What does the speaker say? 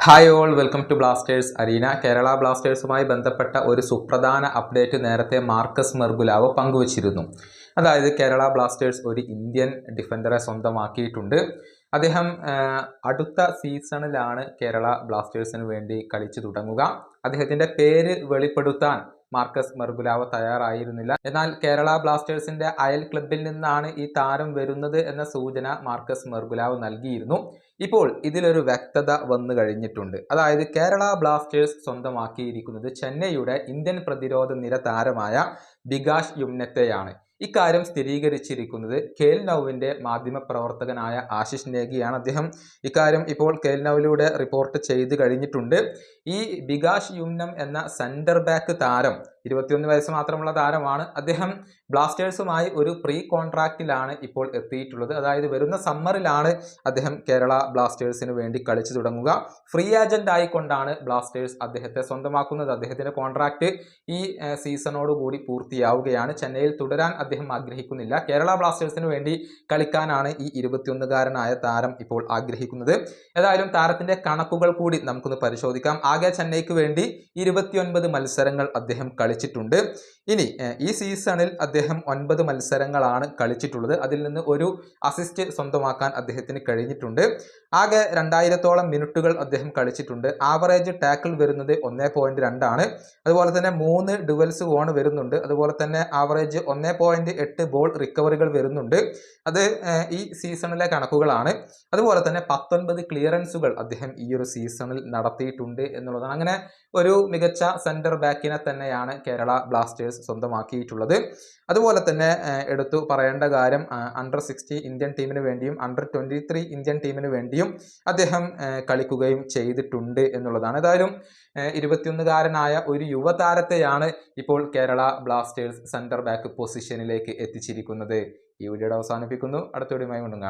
Hi all, welcome to Blasters arena. Kerala ബ്ലാസ്റ്റേഴ്സുമായി ബന്ധപ്പെട്ട ഒരു സുപ്രധാന അപ്ഡേറ്റ് നേരത്തെ മാർക്കസ് മെർഗുലാവോ പങ്കുവച്ചിരുന്നു. അതായത് കേരള ബ്ലാസ്റ്റേഴ്സ് ഒരു ഇന്ത്യൻ ഡിഫൻഡറെ സ്വന്തമാക്കിയിട്ടുണ്ട്. അദ്ദേഹം അടുത്ത സീസണിലാണ് കേരള ബ്ലാസ്റ്റേഴ്സിന് വേണ്ടി കളിച്ചു തുടങ്ങുക. അദ്ദേഹത്തിൻ്റെ പേര് വെളിപ്പെടുത്താൻ മാർക്കസ് മെർഗുലാവോ തയ്യാറായിരുന്നില്ല. എന്നാൽ കേരള ബ്ലാസ്റ്റേഴ്സിന്റെ അയൽ ക്ലബിൽ നിന്നാണ് ഈ താരം വരുന്നത് എന്ന സൂചന മാർക്കസ് മെർഗുലാവോ നൽകിയിരുന്നു. ഇപ്പോൾ ഇതിലൊരു വ്യക്തത വന്നു കഴിഞ്ഞിട്ടുണ്ട്. അതായത് കേരള ബ്ലാസ്റ്റേഴ്സ് സ്വന്തമാക്കിയിരിക്കുന്നത് ചെന്നൈയുടെ ഇന്ത്യൻ പ്രതിരോധ നിര താരമായ ബികാഷ് യുമ്നത്തെയാണ്. ഇക്കാര്യം സ്ഥിരീകരിച്ചിരിക്കുന്നത് കേൽ നൌവിന്റെ മാധ്യമപ്രവർത്തകനായ ആശിഷ് നേഗിയാണ്. അദ്ദേഹം ഇക്കാര്യം ഇപ്പോൾ കേൽ നൌവിലൂടെ റിപ്പോർട്ട് ചെയ്ത് കഴിഞ്ഞിട്ടുണ്ട്. ഈ ബികാഷ് യുമ്നം എന്ന സെന്റർ ബാക്ക് താരം 21 വയസ്സ് മാത്രമുള്ള താരമാണ്. അദ്ദേഹം ബ്ലാസ്റ്റേഴ്സുമായി ഒരു പ്രീ കോൺട്രാക്റ്റിലാണ് ഇപ്പോൾ എത്തിയിട്ടുള്ളത്. അതായത് വരുന്ന സമ്മറിലാണ് അദ്ദേഹം കേരള ബ്ലാസ്റ്റേഴ്സിന് വേണ്ടി കളിച്ചു തുടങ്ങുക. ഫ്രീ ഏജന്റ് ആയിക്കൊണ്ടാണ് ബ്ലാസ്റ്റേഴ്സ് അദ്ദേഹത്തെ സ്വന്തമാക്കുന്നത്. അദ്ദേഹത്തിന്റെ കോൺട്രാക്ട് ഈ സീസണോട് കൂടി പൂർത്തിയാവുകയാണ്. ചെന്നൈയിൽ തുടരാൻ അദ്ദേഹം ആഗ്രഹിക്കുന്നില്ല. കേരള ബ്ലാസ്റ്റേഴ്സിന് വേണ്ടി കളിക്കാനാണ് ഈ 21-കാരനായ താരം ഇപ്പോൾ ആഗ്രഹിക്കുന്നത്. ഏതായാലും താരത്തിന്റെ കണക്കുകൾ കൂടി നമുക്കൊന്ന് പരിശോധിക്കാം. ആകെ ചെന്നൈക്ക് വേണ്ടി 29 മത്സരങ്ങൾ അദ്ദേഹം കളിച്ചിട്ടുണ്ട്. ഇനി ഈ സീസണിൽ അദ്ദേഹം 9 മത്സരങ്ങളാണ് കളിച്ചിട്ടുള്ളത്. അതിൽ നിന്ന് ഒരു അസിസ്റ്റ് സ്വന്തമാക്കാൻ അദ്ദേഹത്തിന് കഴിഞ്ഞിട്ടുണ്ട്. ആകെ 2000-ഓളം മിനിറ്റുകൾ അദ്ദേഹം കളിച്ചിട്ടുണ്ട്. ആവറേജ് ടാക്കിൾ വരുന്നത് 1.2 ആണ്. അതുപോലെ തന്നെ 3 ഡുവൽസ് വോൺ വരുന്നുണ്ട്. അതുപോലെ തന്നെ ആവറേജ് 1.8 ബോൾ റിക്കവറികൾ വരുന്നുണ്ട്. അത് ഈ സീസണിലെ കണക്കുകളാണ്. അതുപോലെ തന്നെ 19 ക്ലിയറൻസുകൾ അദ്ദേഹം ഈ ഒരു സീസണിൽ നടത്തിയിട്ടുണ്ട് എന്നുള്ളതാണ്. അങ്ങനെ ഒരു മികച്ച സെന്റർ ബാക്കിനെ തന്നെയാണ് കേരള ബ്ലാസ്റ്റേഴ്സ് സ്വന്തമാക്കിയിട്ടുള്ളത്. അതുപോലെ തന്നെ എടുത്തു പറയേണ്ട കാര്യം അണ്ടർ 60 ഇന്ത്യൻ ടീമിന് വേണ്ടിയും അണ്ടർ 23 ഇന്ത്യൻ ടീമിന് വേണ്ടിയും അദ്ദേഹം കളിക്കുകയും ചെയ്തിട്ടുണ്ട് എന്നുള്ളതാണ്. ഏതായാലും 21-കാരനായ ഒരു യുവതാരത്തെയാണ് ഇപ്പോൾ കേരള ബ്ലാസ്റ്റേഴ്സ് സെന്റർ ബാക്ക് പൊസിഷനിലേക്ക് എത്തിച്ചിരിക്കുന്നത്. ഈ വീഡിയോയുടെ അവസാനിപ്പിക്കുന്നു. അടുത്ത വീഡിയോയുമായി വീണ്ടും കാണാം.